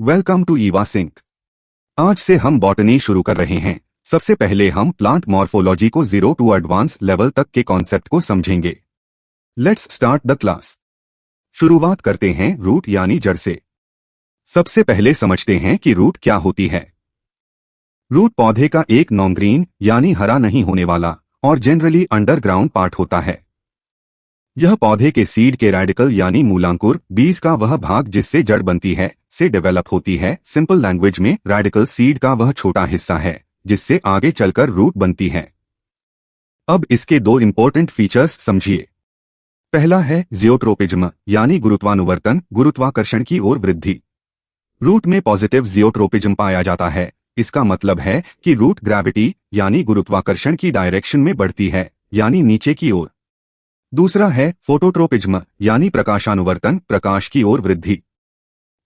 Welcome to Eva sink. आज से हम बॉटनी शुरू कर रहे हैं। सबसे पहले हम प्लांट मॉर्फोलॉजी को जीरो टू एडवांस लेवल तक के कॉन्सेप्ट को समझेंगे। Let's start the class. शुरुआत करते हैं रूट यानी जड़ से। सबसे पहले समझते हैं कि रूट क्या होती है। रूट पौधे का एक नॉन ग्रीन यानी हरा नहीं होने वाला और जनरली अंडरग्राउंड पार्ट होता है। यह पौधे के सीड के रेडिकल यानी मूलांकुर बीज का वह भाग जिससे जड़ बनती है से डेवलप होती है। सिंपल लैंग्वेज में रेडिकल सीड का वह छोटा हिस्सा है जिससे आगे चलकर रूट बनती है। अब इसके दो इंपॉर्टेंट फीचर्स समझिए। पहला है जियोट्रोपिज्म यानी गुरुत्वानुवर्तन, गुरुत्वाकर्षण की ओर वृद्धि। रूट में पॉजिटिव जियोट्रोपिज्म पाया जाता है। इसका मतलब है कि रूट ग्रेविटी यानी गुरुत्वाकर्षण की डायरेक्शन में बढ़ती है यानी नीचे की ओर। दूसरा है फोटोट्रोपिज्म यानी प्रकाशानुवर्तन, प्रकाश की ओर वृद्धि।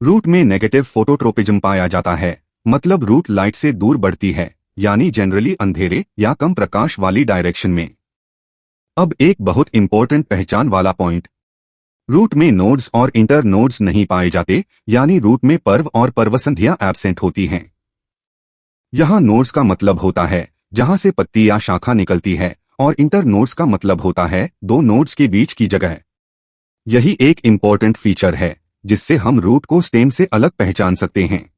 रूट में नेगेटिव फोटोट्रोपिज्म पाया जाता है, मतलब रूट लाइट से दूर बढ़ती है यानी जनरली अंधेरे या कम प्रकाश वाली डायरेक्शन में। अब एक बहुत इंपॉर्टेंट पहचान वाला पॉइंट, रूट में नोड्स और इंटर नोड्स नहीं पाए जाते, यानी रूट में पर्व और पर्वसंधियां एब्सेंट होती हैं। यहां नोड्स का मतलब होता है जहां से पत्ती या शाखा निकलती है और इंटर नोड्स का मतलब होता है दो नोड्स के बीच की जगह। यही एक इंपॉर्टेंट फीचर है जिससे हम रूट को स्टेम से अलग पहचान सकते हैं।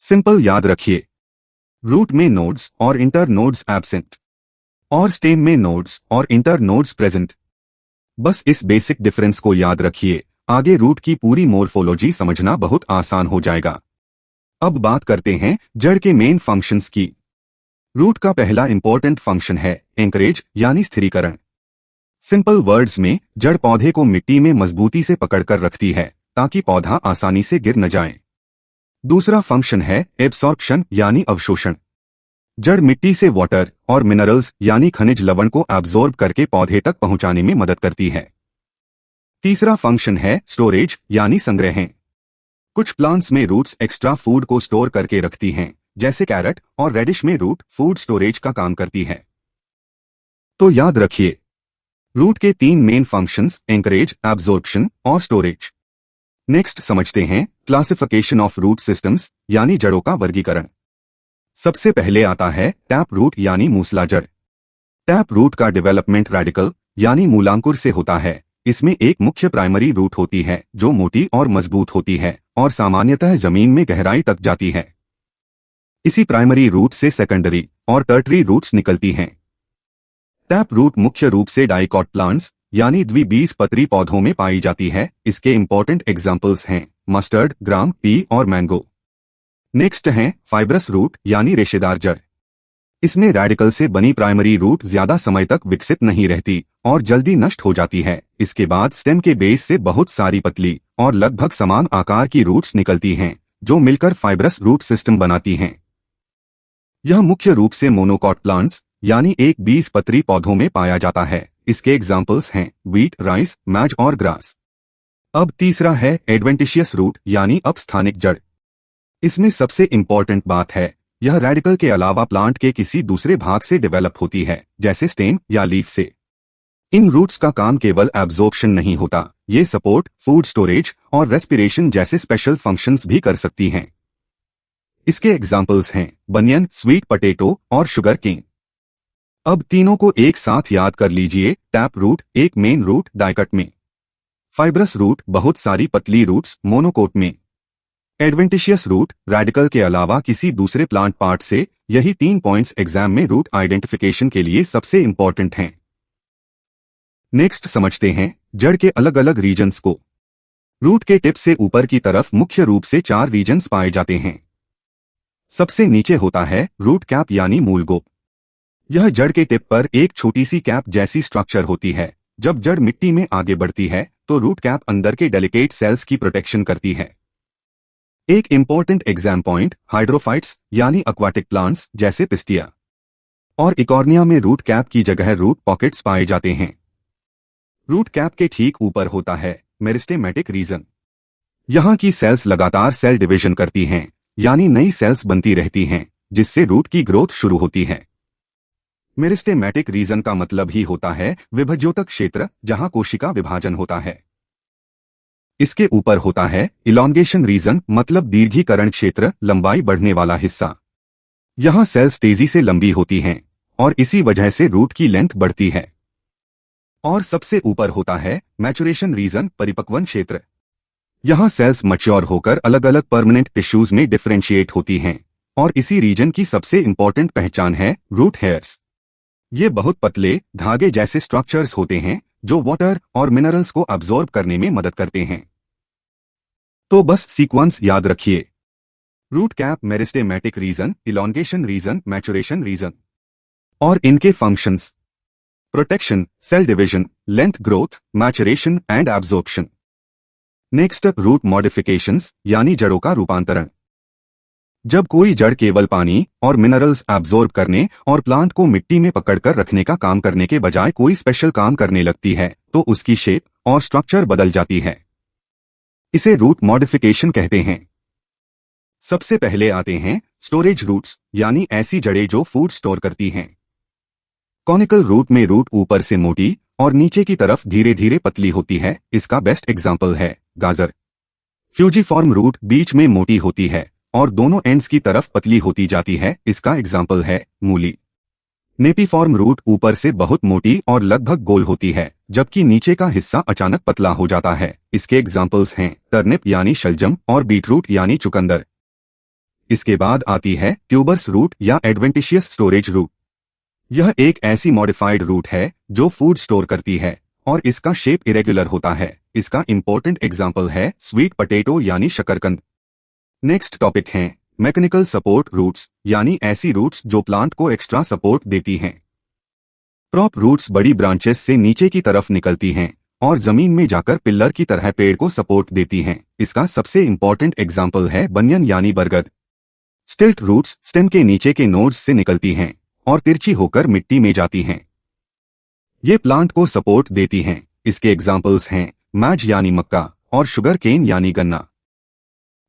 सिंपल याद रखिए, रूट में नोड्स और इंटर नोड्स एब्सेंट और स्टेम में नोड्स और इंटर नोड्स प्रेजेंट। बस इस बेसिक डिफरेंस को याद रखिए, आगे रूट की पूरी मॉर्फोलॉजी समझना बहुत आसान हो जाएगा। अब बात करते हैं जड़ के मेन फंक्शंस की। रूट का पहला इंपॉर्टेंट फंक्शन है एंकरेज यानी स्थिरीकरण। सिंपल वर्ड्स में जड़ पौधे को मिट्टी में मजबूती से पकड़कर रखती है ताकि पौधा आसानी से गिर न जाए। दूसरा फंक्शन है एब्सॉर्प्शन यानी अवशोषण। जड़ मिट्टी से वाटर और मिनरल्स यानी खनिज लवण को एब्जॉर्ब करके पौधे तक पहुंचाने में मदद करती है। तीसरा फंक्शन है स्टोरेज यानी संग्रहण। कुछ प्लांट्स में रूट्स एक्स्ट्रा फूड को स्टोर करके रखती हैं, जैसे कैरेट और रेडिश में रूट फूड स्टोरेज का काम करती है। तो याद रखिए, रूट के तीन मेन फंक्शंस एंकरेज, एब्जॉर्प्शन और स्टोरेज। नेक्स्ट समझते हैं क्लासिफिकेशन ऑफ रूट सिस्टम्स यानी जड़ों का वर्गीकरण। सबसे पहले आता है टैप रूट यानी मूसला जड़। टैप रूट का डेवलपमेंट रेडिकल यानी मूलांकुर से होता है। इसमें एक मुख्य प्राइमरी रूट होती है जो मोटी और मजबूत होती है और सामान्यतः जमीन में गहराई तक जाती है। इसी प्राइमरी रूट से सेकेंडरी और टर्टरी रूट्स निकलती हैं। टैप रूट मुख्य रूप से डाइकॉट प्लांट्स यानी द्विबीजपत्री पौधों में पाई जाती है। इसके इंपॉर्टेंट एग्जाम्पल्स हैं मस्टर्ड, ग्राम, पी और मैंगो। नेक्स्ट है फाइब्रस रूट यानी रेशेदार जड़। इसमें रेडिकल से बनी प्राइमरी रूट ज्यादा समय तक विकसित नहीं रहती और जल्दी नष्ट हो जाती है। इसके बाद स्टेम के बेस से बहुत सारी पतली और लगभग समान आकार की रूट्स निकलती हैं जो मिलकर फाइब्रस रूट सिस्टम बनाती हैं। यह मुख्य रूप से मोनोकॉट प्लांट्स यानी एक बीजपत्री पौधों में पाया जाता है। इसके एग्जाम्पल्स हैं व्हीट, राइस, मैज और ग्रास। अब तीसरा है एडवेंटिशियस रूट यानी अपस्थानिक जड़। इसमें सबसे इंपॉर्टेंट बात है यह रेडिकल के अलावा प्लांट के किसी दूसरे भाग से डेवलप होती है, जैसे स्टेम या लीफ से। इन रूट्स का काम केवल एब्जॉर्प्शन नहीं होता, ये सपोर्ट, फूड स्टोरेज और रेस्पिरेशन जैसे स्पेशल फंक्शंस भी कर सकती हैं। इसके एग्जाम्पल्स हैं बनियन, स्वीट पोटैटो और शुगर केन। अब तीनों को एक साथ याद कर लीजिए। टैप रूट एक मेन रूट डाइकट में, फाइब्रस रूट बहुत सारी पतली रूट्स मोनोकोट में, एडवेंटिशियस रूट रेडिकल के अलावा किसी दूसरे प्लांट पार्ट से। यही 3 पॉइंट्स एग्जाम में रूट आइडेंटिफिकेशन के लिए सबसे इंपॉर्टेंट हैं। नेक्स्ट समझते हैं जड़ के अलग अलग रीजन्स को। रूट के टिप से ऊपर की तरफ मुख्य रूप से 4 रीजन्स पाए जाते हैं। सबसे नीचे होता है रूट कैप यानी मूल गोप। यह जड़ के टिप पर एक छोटी सी कैप जैसी स्ट्रक्चर होती है। जब जड़ मिट्टी में आगे बढ़ती है तो रूट कैप अंदर के डेलिकेट सेल्स की प्रोटेक्शन करती है। एक इंपॉर्टेंट एग्जाम पॉइंट हाइड्रोफाइट्स यानी एक्वाटिक प्लांट्स जैसे पिस्टिया और इकॉर्निया में रूट कैप की जगह रूट पॉकेट्स पाए जाते हैं। रूट कैप के ठीक ऊपर होता है मेरिस्टेमेटिक रीजन। यहाँ की सेल्स लगातार सेल डिवीजन करती हैं, यानी नई सेल्स बनती रहती हैं जिससे रूट की ग्रोथ शुरू होती है। मेरिस्टेमेटिक रीजन का मतलब ही होता है विभज्योतक क्षेत्र, जहां कोशिका विभाजन होता है। इसके ऊपर होता है इलॉन्गेशन रीजन, मतलब दीर्घीकरण क्षेत्र, लंबाई बढ़ने वाला हिस्सा। यहाँ सेल्स तेजी से लंबी होती हैं और इसी वजह से रूट की लेंथ बढ़ती है। और सबसे ऊपर होता है मैचुरेशन रीजन, परिपक्वन क्षेत्र। यहाँ सेल्स मैच्योर होकर अलग अलग परमानेंट टिश्यूज में डिफरेंशिएट होती हैं और इसी रीजन की सबसे इंपॉर्टेंट पहचान है रूट हेयर्स। ये बहुत पतले धागे जैसे स्ट्रक्चर्स होते हैं जो वाटर और मिनरल्स को अब्सॉर्ब करने में मदद करते हैं। तो बस सीक्वेंस याद रखिए। Root cap, meristematic region, elongation region, maturation region. और इनके functions: protection, cell division, length growth, maturation and absorption. Next, root modifications यानी जड़ों का रूपांतरण। जब कोई जड़ केवल पानी और मिनरल्स एब्सॉर्ब करने और प्लांट को मिट्टी में पकड़कर रखने का काम करने के बजाय कोई स्पेशल काम करने लगती है तो उसकी शेप और स्ट्रक्चर बदल जाती है। इसे रूट मॉडिफिकेशन कहते हैं। सबसे पहले आते हैं स्टोरेज रूट्स, यानी ऐसी जड़ें जो फूड स्टोर करती हैं। कॉनिकल रूट में रूट ऊपर से मोटी और नीचे की तरफ धीरे धीरे पतली होती है। इसका बेस्ट एग्जाम्पल है गाजर। फ्यूजीफॉर्म रूट बीच में मोटी होती है और दोनों एंड्स की तरफ पतली होती जाती है। इसका एग्जाम्पल है मूली। नेपीफॉर्म रूट ऊपर से बहुत मोटी और लगभग गोल होती है, जबकि नीचे का हिस्सा अचानक पतला हो जाता है। इसके एग्जाम्पल्स हैं टर्निप यानी शलजम और बीटरूट यानी चुकंदर। इसके बाद आती है ट्यूबर्स रूट या एडवेंटिशियस स्टोरेज रूट। यह एक ऐसी मॉडिफाइड रूट है जो फूड स्टोर करती है और इसका शेप इरेगुलर होता है। इसका इंपॉर्टेंट एग्जाम्पल है स्वीट पोटैटो यानी शकरकंद। नेक्स्ट टॉपिक है मैकेनिकल सपोर्ट रूट्स, यानी ऐसी रूट्स जो प्लांट को एक्स्ट्रा सपोर्ट देती हैं। प्रॉप रूट्स बड़ी ब्रांचेस से नीचे की तरफ निकलती हैं और जमीन में जाकर पिल्लर की तरह पेड़ को सपोर्ट देती हैं। इसका सबसे इंपॉर्टेंट एग्जाम्पल है बनियन यानी बरगद। स्टिल्ट रूट्स स्टेम के नीचे के नोड्स से निकलती हैं और तिरछी होकर मिट्टी में जाती हैं। ये प्लांट को सपोर्ट देती हैं। इसके एग्जाम्पल्स हैं मैज यानी मक्का और शुगर केन यानी गन्ना।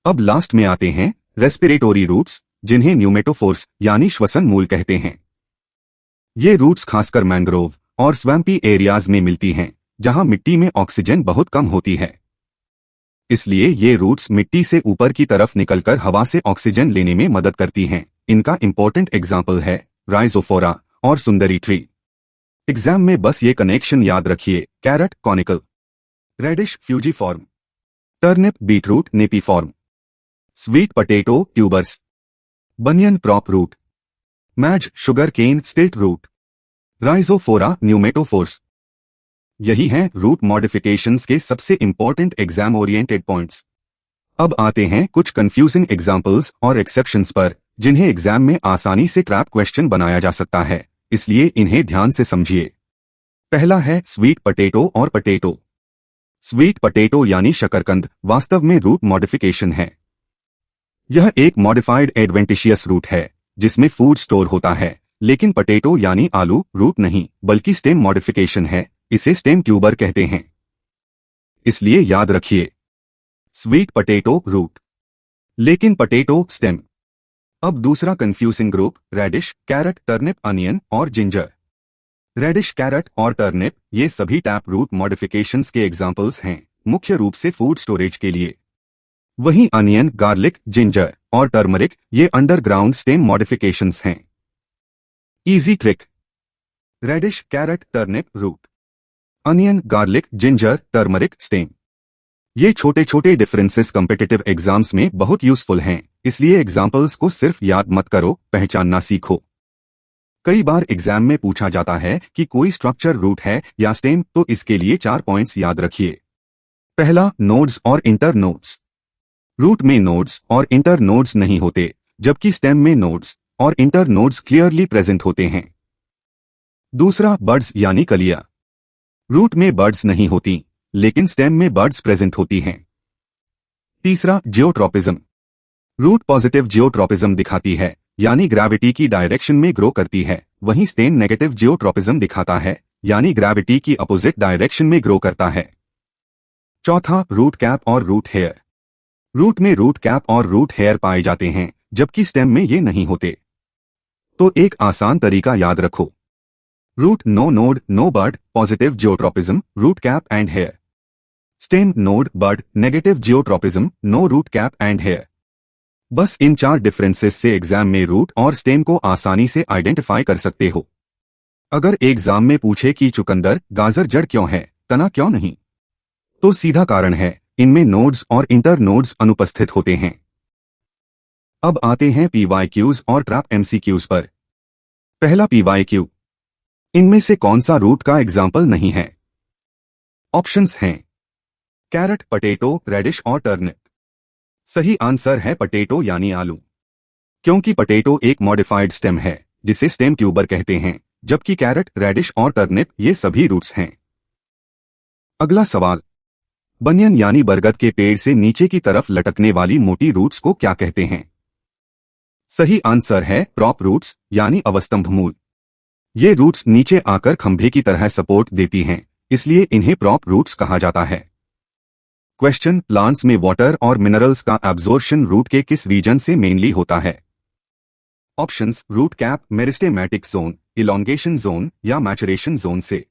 अब लास्ट में आते हैं रेस्पिरेटोरी रूट्स, जिन्हें न्यूमेटोफोर्स यानी श्वसन मूल कहते हैं। ये रूट्स खासकर मैंग्रोव और स्वैम्पी एरियाज में मिलती हैं, जहां मिट्टी में ऑक्सीजन बहुत कम होती है। इसलिए ये रूट्स मिट्टी से ऊपर की तरफ निकलकर हवा से ऑक्सीजन लेने में मदद करती हैं। इनका इंपॉर्टेंट एग्जाम्पल है राइजोफोरा और सुंदरी ट्री। एग्जाम में बस ये कनेक्शन याद रखिए: carrot conical, radish fusiform, turnip beetroot napiform, sweet potato tubers, banyan prop root, maize sugarcane stilt root, Rhizophora pneumatophores. यही हैं रूट मॉडिफिकेशंस के सबसे इंपॉर्टेंट एग्जाम ओरिएंटेड पॉइंट्स। अब आते हैं कुछ कंफ्यूजिंग एग्जाम्पल्स और एक्सेप्शंस पर, जिन्हें एग्जाम में आसानी से ट्रैप क्वेश्चन बनाया जा सकता है, इसलिए इन्हें ध्यान से समझिए। पहला है स्वीट पोटैटो और पोटैटो। स्वीट पोटैटो यानी शकरकंद वास्तव में रूट मॉडिफिकेशन है। यह एक मॉडिफाइड एडवेंटिशियस रूट है जिसमें फूड स्टोर होता है, लेकिन पोटैटो यानी आलू रूट नहीं बल्कि स्टेम मॉडिफिकेशन है। इसे स्टेम ट्यूबर कहते हैं। इसलिए याद रखिए स्वीट पोटैटो रूट, लेकिन पोटैटो स्टेम। अब दूसरा confusing group radish, carrot, turnip, onion और जिंजर। रेडिश, कैरट और टर्निप ये सभी टैप रूट मॉडिफिकेशंस के एग्जाम्पल्स हैं, मुख्य रूप से फूड स्टोरेज के लिए। वहीं अनियन, गार्लिक, जिंजर और टर्मरिक ये अंडरग्राउंड स्टेम मॉडिफिकेशंस हैं। Easy trick: radish, carrot, turnip root, onion, garlic, ginger, turmeric stem. ये छोटे छोटे डिफरेंसेस कॉम्पिटिटिव एग्जाम्स में बहुत यूजफुल हैं, इसलिए एग्जाम्पल्स को सिर्फ याद मत करो, पहचानना सीखो। कई बार एग्जाम में पूछा जाता है कि कोई स्ट्रक्चर रूट है या स्टेम, तो इसके लिए 4 पॉइंट्स याद रखिए। पहला, नोड्स और इंटर नोड्स। रूट में नोड्स और इंटर नोड्स नहीं होते, जबकि स्टेम में नोड्स और इंटर नोड्स क्लियरली प्रेजेंट होते हैं। दूसरा, बड्स यानी कलियां। रूट में बड्स नहीं होती, लेकिन स्टेम में बड्स प्रेजेंट होती हैं। तीसरा, जियोट्रोपिज्म। रूट पॉजिटिव जियोट्रोपिज्म दिखाती है, यानी ग्रेविटी की डायरेक्शन में ग्रो करती है, वहीं स्टेम नेगेटिव जियोट्रोपिज्म दिखाता है, यानी ग्रेविटी की अपोजिट डायरेक्शन में ग्रो करता है। चौथा, रूट कैप और रूट हेयर। रूट में रूट कैप और रूट हेयर पाए जाते हैं, जबकि स्टेम में ये नहीं होते। तो एक आसान तरीका याद रखो: root no node no bud, positive geotropism, root cap and hair. Stem, node, bud, negative geotropism, no root cap and hair. बस इन 4 डिफरेंसेस से एग्जाम में रूट और स्टेम को आसानी से आइडेंटिफाई कर सकते हो। अगर एग्जाम में पूछे कि चुकंदर, गाजर जड़ क्यों है, तना क्यों नहीं, तो सीधा कारण है इनमें नोड्स और इंटर नोड्स अनुपस्थित होते हैं। अब आते हैं पीवाईक्यूज और ट्रैप एमसीक्यूज पर। पहला पीवाईक्यू, इनमें से कौन सा रूट का एग्जाम्पल नहीं है? ऑप्शंस हैं कैरेट, पटेटो, रेडिश और टर्निप। सही आंसर है पटेटो यानी आलू, क्योंकि पटेटो एक मॉडिफाइड स्टेम है जिसे स्टेम ट्यूबर कहते हैं, जबकि कैरेट, रेडिश और टर्निप ये सभी रूट्स हैं। अगला सवाल, बनियन यानी बरगद के पेड़ से नीचे की तरफ लटकने वाली मोटी रूट्स को क्या कहते हैं? सही आंसर है प्रॉप रूट्स यानी अवस्तंभ मूल। ये रूट्स नीचे आकर खंभे की तरह सपोर्ट देती हैं, इसलिए इन्हें प्रॉप रूट्स कहा जाता है। क्वेश्चन, प्लांट्स में वाटर और मिनरल्स का एब्जॉर्प्शन रूट के किस रीजन से मेनली होता है? Options root cap, meristematic zone, elongation zone या मैचुरेशन जोन से।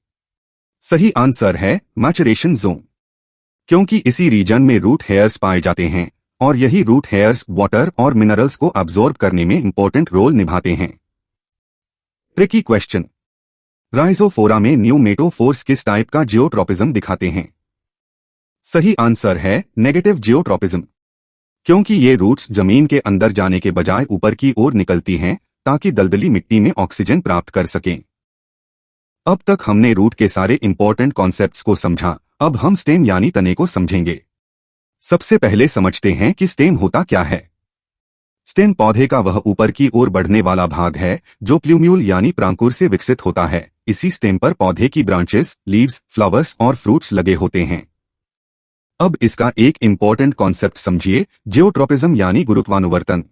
सही आंसर है मैचुरेशन जोन, क्योंकि इसी रीजन में रूट हेयर्स पाए जाते हैं और यही रूट हेयर्स वाटर और मिनरल्स को अब्सॉर्ब करने में इंपॉर्टेंट रोल निभाते हैं। ट्रिकी क्वेश्चन, राइजोफोरा में न्यूमेटोफोर्स किस टाइप का जियोट्रोपिज्म दिखाते हैं? सही आंसर है नेगेटिव जियोट्रोपिज्म, क्योंकि ये रूट्स जमीन के अंदर जाने के बजाय ऊपर की ओर निकलती हैं ताकि दलदली मिट्टी में ऑक्सीजन प्राप्त कर सकें। अब तक हमने रूट के सारे इंपॉर्टेंट कॉन्सेप्ट्स को समझा, अब हम स्टेम यानी तने को समझेंगे। सबसे पहले समझते हैं कि स्टेम होता क्या है। स्टेम पौधे का वह ऊपर की ओर बढ़ने वाला भाग है जो प्ल्यूम्यूल यानी प्रांकुर से विकसित होता है। इसी स्टेम पर पौधे की ब्रांचेस, लीव्स, फ्लावर्स और फ्रूट्स लगे होते हैं। अब इसका एक इंपॉर्टेंट कॉन्सेप्ट समझिए, जियोट्रोपिज्म यानी गुरुत्वानुवर्तन।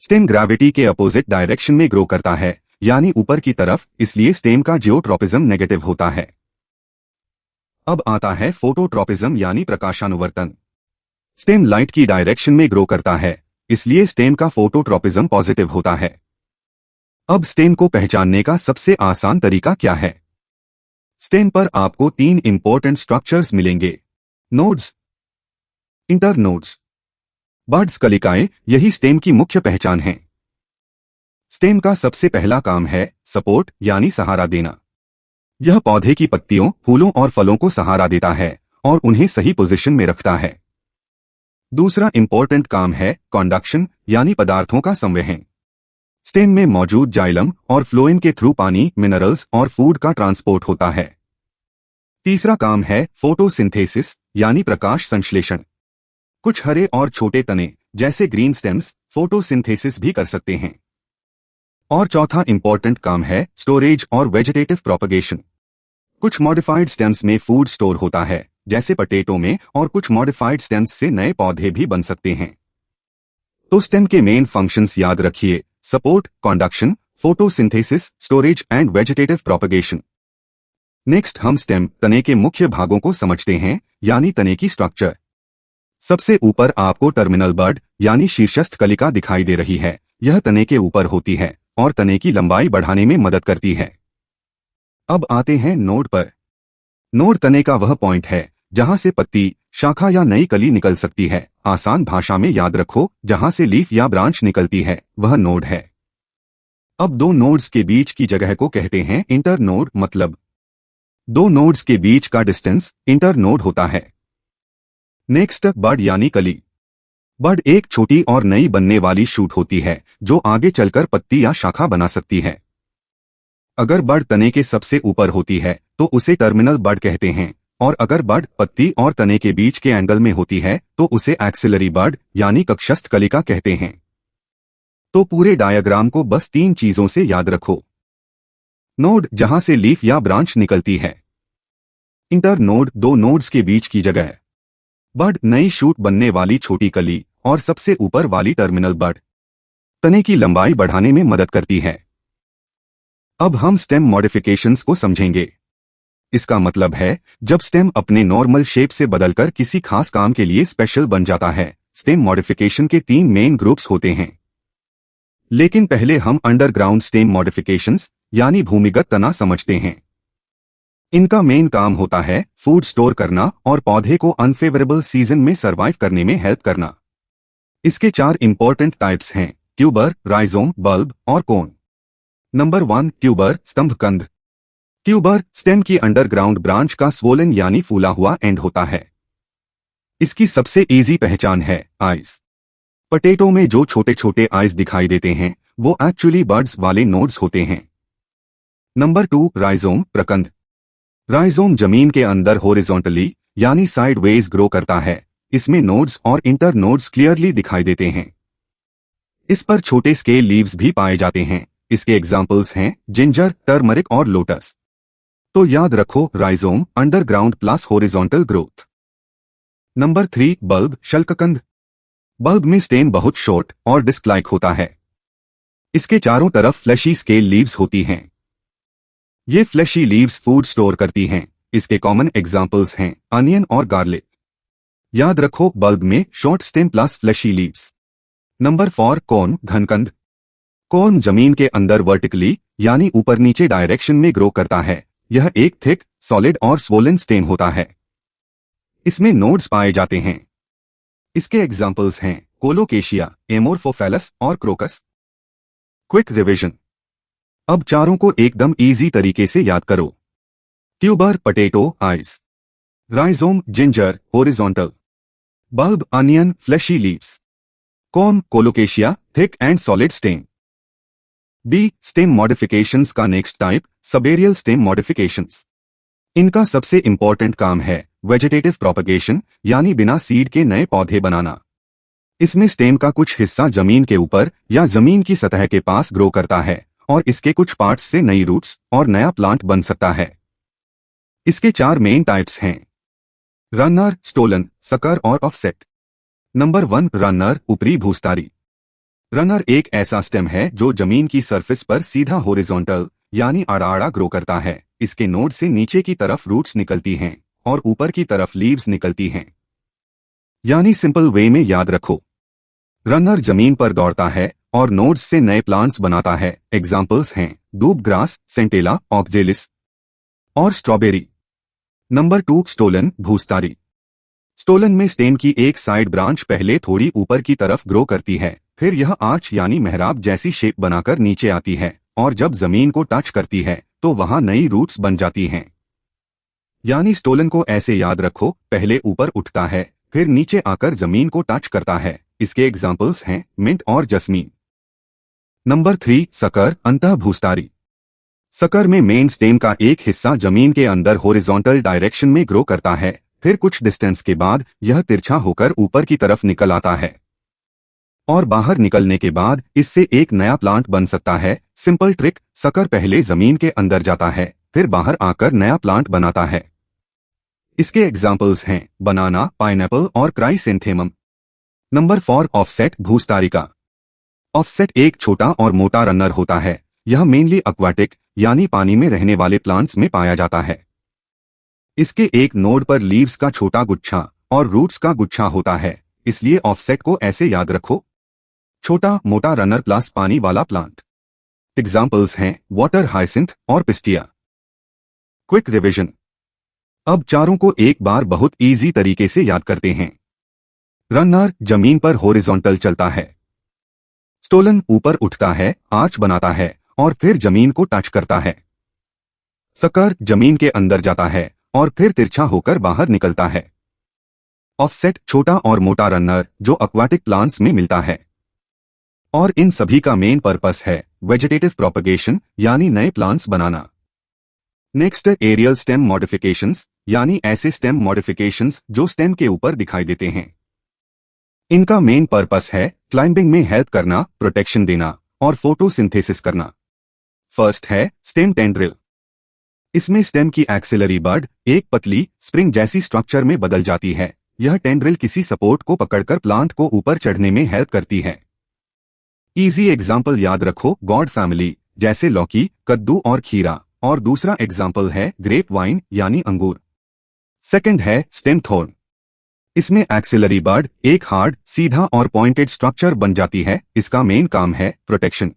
स्टेम ग्रेविटी के अपोजिट डायरेक्शन में ग्रो करता है, यानी ऊपर की तरफ, इसलिए स्टेम का जियोट्रोपिज्म नेगेटिव होता है। अब आता है फोटोट्रोपिज्म यानी प्रकाशानुवर्तन। स्टेम लाइट की डायरेक्शन में ग्रो करता है, इसलिए स्टेम का फोटोट्रोपिज्म पॉजिटिव होता है। अब स्टेम को पहचानने का सबसे आसान तरीका क्या है? स्टेम पर आपको 3 इंपॉर्टेंट स्ट्रक्चर्स मिलेंगे, नोड्स, इंटर नोड्स, बड्स, कलिकाएं। यही स्टेम की मुख्य पहचान है। स्टेम का सबसे पहला काम है सपोर्ट यानी सहारा देना। यह पौधे की पत्तियों, फूलों और फलों को सहारा देता है और उन्हें सही पोजीशन में रखता है। दूसरा इंपॉर्टेंट काम है कंडक्शन यानी पदार्थों का संवहन। स्टेम में मौजूद जाइलम और फ्लोएम के थ्रू पानी, मिनरल्स और फूड का ट्रांसपोर्ट होता है। तीसरा काम है फोटोसिंथेसिस यानी प्रकाश संश्लेषण। कुछ हरे और छोटे तने जैसे ग्रीन स्टेम्स फोटोसिंथेसिस भी कर सकते हैं। और चौथा इंपॉर्टेंट काम है स्टोरेज और वेजिटेटिव प्रोपगेशन। कुछ मॉडिफाइड स्टेम्स में फूड स्टोर होता है जैसे पटेटो में, और कुछ मॉडिफाइड स्टेम्स से नए पौधे भी बन सकते हैं। तो स्टेम के मेन फंक्शंस याद रखिए, support, conduction, photosynthesis, storage and vegetative propagation. Next हम स्टेम, तने के मुख्य भागों को समझते हैं, यानी तने की स्ट्रक्चर। सबसे ऊपर आपको टर्मिनल बड यानी शीर्षस्थ कलिका दिखाई दे रही है। यह तने के ऊपर होती है और तने की लंबाई बढ़ाने में मदद करती है। अब आते हैं नोड पर। नोड तने का वह पॉइंट है जहां से पत्ती, शाखा या नई कली निकल सकती है। आसान भाषा में याद रखो, जहां से लीफ या ब्रांच निकलती है वह नोड है। अब 2 नोड्स के बीच की जगह को कहते हैं इंटर नोड, मतलब 2 नोड्स के बीच का डिस्टेंस इंटर नोड होता है। नेक्स्ट, बड यानी कली। बड एक छोटी और नई बनने वाली शूट होती है जो आगे चलकर पत्ती या शाखा बना सकती है। अगर बड तने के सबसे ऊपर होती है तो उसे टर्मिनल बड कहते हैं, और अगर बड पत्ती और तने के बीच के एंगल में होती है तो उसे एक्सिलरी बड यानी कक्षस्थ कलिका कहते हैं। तो पूरे डायग्राम को बस 3 चीजों से याद रखो। नोड, जहां से लीफ या ब्रांच निकलती है। इंटर नोड, 2 नोड्स के बीच की जगह। बड, नई शूट बनने वाली छोटी कली, और सबसे ऊपर वाली टर्मिनल बड तने की लंबाई बढ़ाने में मदद करती है। अब हम स्टेम मॉडिफिकेशंस को समझेंगे। इसका मतलब है जब स्टेम अपने नॉर्मल शेप से बदलकर किसी खास काम के लिए स्पेशल बन जाता है। स्टेम मॉडिफिकेशन के 3 मेन ग्रुप्स होते हैं। लेकिन पहले हम अंडरग्राउंड स्टेम मॉडिफिकेशंस यानी भूमिगत तना समझते हैं। इनका मेन काम होता है फूड स्टोर करना और पौधे को अनफेवरेबल सीजन में सरवाइव करने में हेल्प करना। इसके 4 इंपॉर्टेंट टाइप्स हैं, ट्यूबर, राइजोम, बल्ब और कोन। नंबर 1, ट्यूबर, स्तंभकंद। ट्यूबर स्टेम की अंडरग्राउंड ब्रांच का स्वोलन यानी फूला हुआ एंड होता है। इसकी सबसे इजी पहचान है आइज। पोटैटो में जो छोटे छोटे आइज दिखाई देते हैं वो एक्चुअली बर्ड्स वाले नोड्स होते हैं। Number 2, rhizome, प्रकंद। राइजोम जमीन के अंदर हॉरिजॉन्टली यानी साइडवेज ग्रो करता है। इसमें नोड्स और इंटर नोड्स क्लियरली दिखाई देते हैं। इस पर छोटे स्केल लीव्स भी पाए जाते हैं। इसके एग्जाम्पल्स हैं जिंजर, टर्मरिक और लोटस। तो याद रखो, rhizome underground plus horizontal growth. Number 3, bulb, शल्ककंद। बल्ब में स्टेम बहुत शॉर्ट और डिस्क लाइक होता है। इसके चारों तरफ फ्लैशी स्केल लीव्स होती हैं। ये फ्लैशी लीव्स फूड स्टोर करती हैं। इसके कॉमन एग्जाम्पल्स हैं अनियन और गार्लिक। याद रखो, बल्ब में short stem plus fleshy leaves. Number 4, corm, घनकंद। कॉर्न जमीन के अंदर वर्टिकली यानी ऊपर नीचे डायरेक्शन में ग्रो करता है। यह एक थिक, सॉलिड और स्वोलन स्टेम होता है। इसमें नोड्स पाए जाते हैं। इसके एग्जाम्पल्स हैं कोलोकेशिया, एमोर्फोफैलस और क्रोकस। Quick revision. अब चारों को एकदम इजी तरीके से याद करो। Tuber, potato, eyes. Rhizome, ginger, horizontal. Bulb, onion, fleshy leaves. Corm, colocasia, thick and solid stem. B, stem modifications का next type, subaerial stem modifications. इनका सबसे इंपॉर्टेंट काम है वेजिटेटिव प्रोपगेशन यानी बिना सीड के नए पौधे बनाना। इसमें स्टेम का कुछ हिस्सा जमीन के ऊपर या जमीन की सतह के पास ग्रो करता है और इसके कुछ पार्ट्स से नई रूट्स और नया प्लांट बन सकता है। इसके 4 मेन टाइप्स हैं, रनर, स्टोलन, सकर और ऑफसेट। नंबर 1, रनर, ऊपरी भूस्तारी। रनर एक ऐसा स्टेम है जो जमीन की सरफेस पर सीधा हॉरिजॉन्टल यानी आड़ा ग्रो करता है। इसके नोड से नीचे की तरफ रूट्स निकलती हैं और ऊपर की तरफ लीव्स निकलती हैं। यानी सिंपल वे में याद रखो, रनर जमीन पर दौड़ता है और नोड्स से नए प्लांट्स बनाता है। एग्जाम्पल्स हैं दूब ग्रास, सेंटेला, ऑक्जेलिस और स्ट्रॉबेरी। नंबर 2, स्टोलन, भूस्तारी। स्टोलन में स्टेम की एक साइड ब्रांच पहले थोड़ी ऊपर की तरफ ग्रो करती है, फिर यह आर्च यानी मेहराब जैसी शेप बनाकर नीचे आती है और जब जमीन को टच करती है तो वहां नई रूट्स बन जाती हैं। यानी स्टोलन को ऐसे याद रखो, पहले ऊपर उठता है फिर नीचे आकर जमीन को टच करता है। इसके एग्जाम्पल्स हैं मिंट और जस्मीन। नंबर 3, सकर, अंतः भूस्तारी। सकर में मेन स्टेम का एक हिस्सा जमीन के अंदर हॉरिजॉन्टल डायरेक्शन में ग्रो करता है, फिर कुछ डिस्टेंस के बाद यह तिरछा होकर ऊपर की तरफ निकल आता है और बाहर निकलने के बाद इससे एक नया प्लांट बन सकता है। सिंपल ट्रिक, सकर पहले जमीन के अंदर जाता है फिर बाहर आकर नया प्लांट बनाता है। इसके एग्जाम्पल्स हैं बनाना, पाइनएप्पल और क्राइसेंथेमम। नंबर 4, ऑफसेट, भूस्तारिका। ऑफसेट एक छोटा और मोटा रनर होता है। यह मेनली एक्वाटिक यानी पानी में रहने वाले प्लांट्स में पाया जाता है। इसके एक नोड पर लीव्स का छोटा गुच्छा और रूट्स का गुच्छा होता है, इसलिए ऑफसेट को ऐसे याद रखो, छोटा मोटा रनर प्लस पानी वाला प्लांट। एग्जाम्पल्स हैं वाटर हाइसिंथ और पिस्टिया। Quick revision. अब चारों को एक बार बहुत इजी तरीके से याद करते हैं। रनर जमीन पर हॉरिजॉन्टल चलता है। स्टोलन ऊपर उठता है, आर्च बनाता है और फिर जमीन को टच करता है। सकर जमीन के अंदर जाता है और फिर तिरछा होकर बाहर निकलता है। ऑफसेट छोटा और मोटा रनर जो एक्वाटिक प्लांट्स में मिलता है। और इन सभी का मेन पर्पस है वेजिटेटिव प्रोपगेशन यानी नए प्लांट्स बनाना। नेक्स्ट, एरियल स्टेम मॉडिफिकेशंस यानी ऐसे स्टेम मॉडिफिकेशंस जो स्टेम के ऊपर दिखाई देते हैं। इनका मेन पर्पस है क्लाइंबिंग में हेल्प करना, प्रोटेक्शन देना और फोटोसिंथेसिस करना। फर्स्ट है स्टेम टेंड्रिल। इसमें स्टेम की एक्सिलरी बड एक पतली स्प्रिंग जैसी स्ट्रक्चर में बदल जाती है। यह टेंड्रिल किसी सपोर्ट को पकड़कर प्लांट को ऊपर चढ़ने में हेल्प करती है। इजी एग्जाम्पल याद रखो, गॉड फैमिली जैसे लौकी, कद्दू और खीरा। और दूसरा एग्जाम्पल है ग्रेप वाइन यानी अंगूर। सेकंड है स्टेम थॉर्न। इसमें एक्सिलरी बड एक हार्ड, सीधा और पॉइंटेड स्ट्रक्चर बन जाती है। इसका मेन काम है प्रोटेक्शन,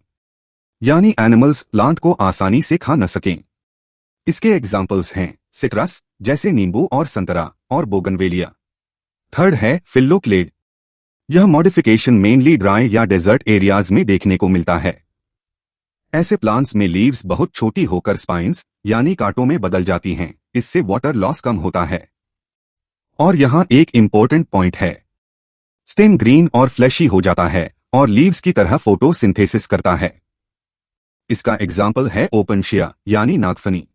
यानी एनिमल्स प्लांट को आसानी से खा न सकें। इसके एग्जाम्पल्स हैं सिट्रस जैसे नींबू और संतरा और बोगनवेलिया। थर्ड है फिल्लोक्लेड। यह मॉडिफिकेशन मेनली ड्राई या डेजर्ट एरियाज में देखने को मिलता है। ऐसे प्लांट्स में लीव्स बहुत छोटी होकर स्पाइन्स यानी कांटों में बदल जाती हैं, इससे वाटर लॉस कम होता है। और यहाँ एक इंपॉर्टेंट पॉइंट है, स्टेम ग्रीन और फ्लैशी हो जाता है और लीव्स की तरह फोटोसिंथेसिस करता है। इसका एग्जाम्पल है ओपनशिया यानी नागफनी।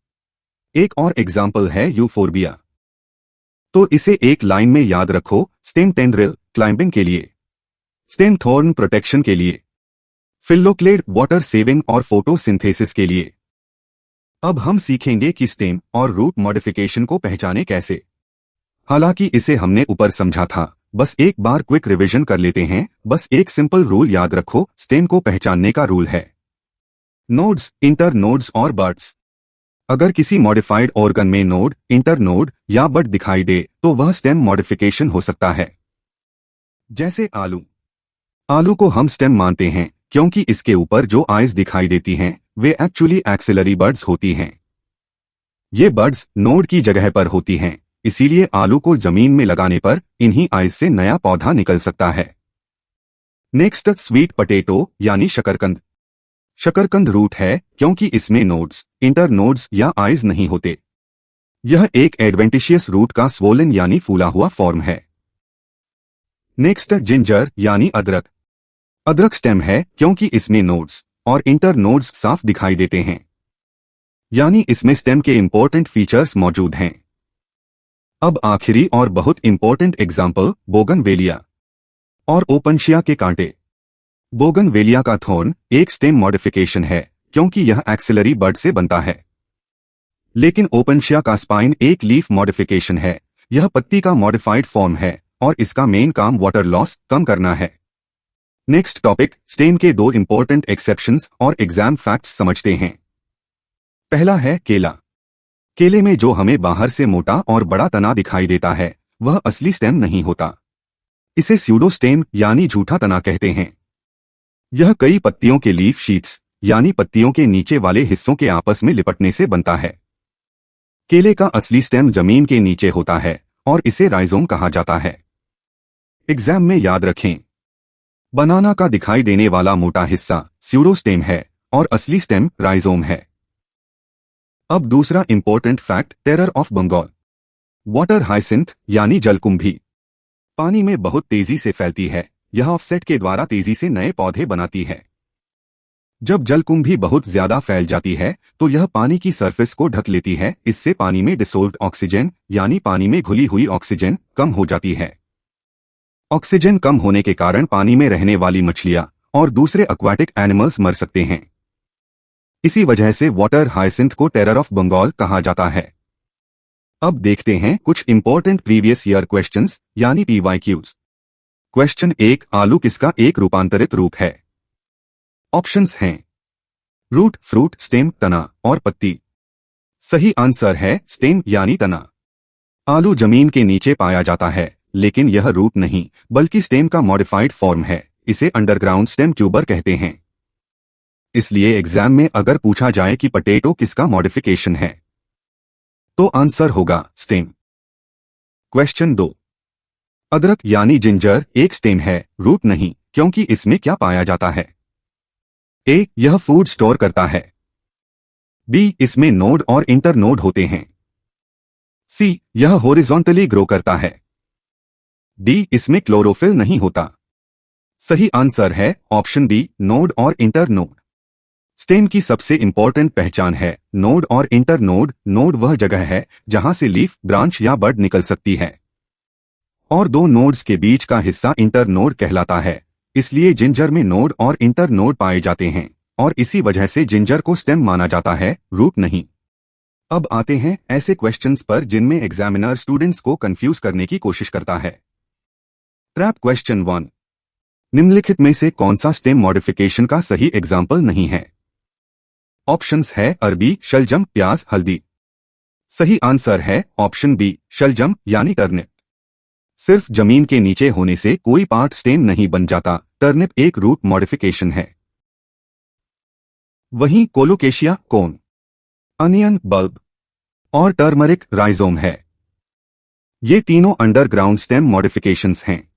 एक और एग्जाम्पल है यूफोर्बिया। तो इसे एक लाइन में याद रखो, स्टेम टेंड्रिल क्लाइंबिंग के लिए, स्टेम थॉर्न प्रोटेक्शन के लिए, फिल्लोक्लेड वाटर सेविंग और फोटोसिंथेसिस के लिए। अब हम सीखेंगे कि स्टेम और रूट मॉडिफिकेशन को पहचाने कैसे। हालांकि इसे हमने ऊपर समझा था, बस एक बार क्विक रिवीजन कर लेते हैं। बस एक सिंपल रूल याद रखो, स्टेम को पहचानने का रूल है नोड्स, इंटर नोड्स और बड्स। अगर किसी मॉडिफाइड ऑर्गन में नोड, इंटर नोड या बड दिखाई दे तो वह स्टेम मॉडिफिकेशन हो सकता है। जैसे आलू। आलू को हम स्टेम मानते हैं क्योंकि इसके ऊपर जो आइज दिखाई देती हैं वे एक्चुअली एक्सिलरी बड्स होती हैं। ये बड्स नोड की जगह पर होती हैं, इसीलिए आलू को जमीन में लगाने पर इन्हीं आइज से नया पौधा निकल सकता है। नेक्स्ट स्वीट पोटैटो यानी शकरकंद। शकरकंद रूट है क्योंकि इसमें नोड्स, इंटर नोड्स या आइज नहीं होते। यह एक एडवेंटिशियस रूट का स्वोलन यानी फूला हुआ फॉर्म है। नेक्स्ट जिंजर यानी अदरक। अदरक स्टेम है क्योंकि इसमें नोड्स और इंटर नोड्स साफ दिखाई देते हैं, यानी इसमें स्टेम के इंपॉर्टेंट फीचर्स मौजूद हैं। अब आखिरी और बहुत इंपॉर्टेंट एग्जाम्पल बोगनवेलिया और ओपनशिया के कांटे। बोगनवेलिया का थॉर्न एक स्टेम मॉडिफिकेशन है क्योंकि यह एक्सिलरी बड से बनता है, लेकिन ओपनशिया का स्पाइन एक लीफ मॉडिफिकेशन है। यह पत्ती का मॉडिफाइड फॉर्म है और इसका मेन काम वाटर लॉस कम करना है। नेक्स्ट टॉपिक, स्टेम के दो इंपॉर्टेंट एक्सेप्शंस और एग्जाम फैक्ट्स समझते हैं। पहला है केला। केले में जो हमें बाहर से मोटा और बड़ा तना दिखाई देता है वह असली स्टेम नहीं होता। इसे स्यूडो स्टेम यानी झूठा तना कहते हैं। यह कई पत्तियों के लीफ शीट्स यानी पत्तियों के नीचे वाले हिस्सों के आपस में लिपटने से बनता है। केले का असली स्टेम जमीन के नीचे होता है और इसे राइजोम कहा जाता है। एग्जाम में याद रखें, बनाना का दिखाई देने वाला मोटा हिस्सा स्यूडो स्टेम है और असली स्टेम राइजोम है। अब दूसरा important fact, terror of Bengal. Water hyacinth यानी जलकुंभी पानी में बहुत तेजी से फैलती है। यह ऑफसेट के द्वारा तेजी से नए पौधे बनाती है। जब जलकुंभी बहुत ज्यादा फैल जाती है तो यह पानी की सरफेस को ढक लेती है। इससे पानी में डिसोल्व्ड ऑक्सीजन यानी पानी में घुली हुई ऑक्सीजन कम हो जाती है। ऑक्सीजन कम होने के कारण पानी में रहने वाली मछलियां और दूसरे एक्वाटिक एनिमल्स मर सकते हैं। इसी वजह से वाटर हाइसिंथ को टेरर ऑफ बंगाल कहा जाता है। अब देखते हैं कुछ इंपॉर्टेंट प्रीवियस ईयर क्वेश्चंस यानी PYQs। क्वेश्चन 1, आलू किसका एक रूपांतरित रूप है? ऑप्शंस हैं रूट, फ्रूट, स्टेम, तना और पत्ती। सही आंसर है स्टेम यानी तना। आलू जमीन के नीचे पाया जाता है, लेकिन यह रूट नहीं बल्कि स्टेम का मॉडिफाइड फॉर्म है। इसे अंडरग्राउंड स्टेम ट्यूबर कहते हैं। इसलिए एग्जाम में अगर पूछा जाए कि पोटैटो किसका मॉडिफिकेशन है तो आंसर होगा स्टेम। क्वेश्चन 2, अदरक यानी जिंजर एक स्टेम है, रूट नहीं, क्योंकि इसमें क्या पाया जाता है? ए, यह फूड स्टोर करता है। बी, इसमें नोड और इंटर नोड होते हैं। सी, यह हॉरिजॉन्टली ग्रो करता है। डी, इसमें क्लोरोफिल नहीं होता। सही आंसर है ऑप्शन बी, नोड और इंटर नोड। स्टेम की सबसे इंपॉर्टेंट पहचान है नोड और इंटर नोड। नोड वह जगह है जहां से लीफ, ब्रांच या बड निकल सकती है और दो नोड्स के बीच का हिस्सा इंटर नोड कहलाता है। इसलिए जिंजर में नोड और इंटर नोड पाए जाते हैं और इसी वजह से जिंजर को स्टेम माना जाता है, रूट नहीं। अब आते हैं ऐसे क्वेश्चंस पर जिनमें एग्जामिनर स्टूडेंट्स को कंफ्यूज करने की कोशिश करता है। ट्रैप क्वेश्चन 1, निम्नलिखित में से कौन सा स्टेम मॉडिफिकेशन का सही एग्जाम्पल नहीं है? ऑप्शंस है अरबी, शलजम, प्याज, हल्दी। सही आंसर है ऑप्शन बी, शलजम यानी टर्निप। सिर्फ जमीन के नीचे होने से कोई पार्ट स्टेम नहीं बन जाता। टर्निप एक रूट मॉडिफिकेशन है। वहीं कोलोकेशिया, कोन, अनियन, बल्ब, और टर्मरिक राइजोम है। ये तीनों अंडरग्राउंड स्टेम मॉडिफिकेशंस हैं।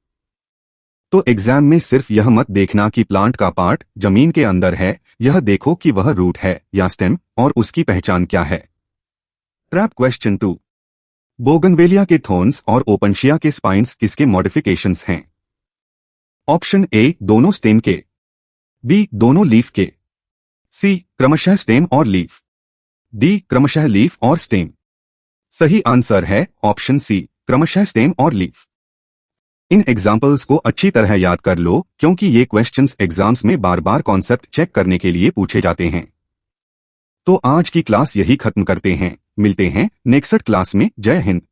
तो एग्जाम में सिर्फ यह मत देखना कि प्लांट का पार्ट जमीन के अंदर है, यह देखो कि वह रूट है या स्टेम और उसकी पहचान क्या है। Trap question 2। बोगनवेलिया के थोर्न्स और ओपनशिया के स्पाइन्स किसके मॉडिफिकेशंस हैं? ऑप्शन ए दोनों स्टेम के, बी दोनों लीफ के, सी क्रमशः स्टेम और लीफ, डी क्रमशः लीफ और स्टेम। सही आंसर है ऑप्शन सी क्रमशः स्टेम और लीफ। इन एग्जाम्पल्स को अच्छी तरह याद कर लो क्योंकि ये क्वेश्चंस एग्जाम्स में बार बार कॉन्सेप्ट चेक करने के लिए पूछे जाते हैं। तो आज की क्लास यही खत्म करते हैं। मिलते हैं नेक्स्ट क्लास में। जय हिंद।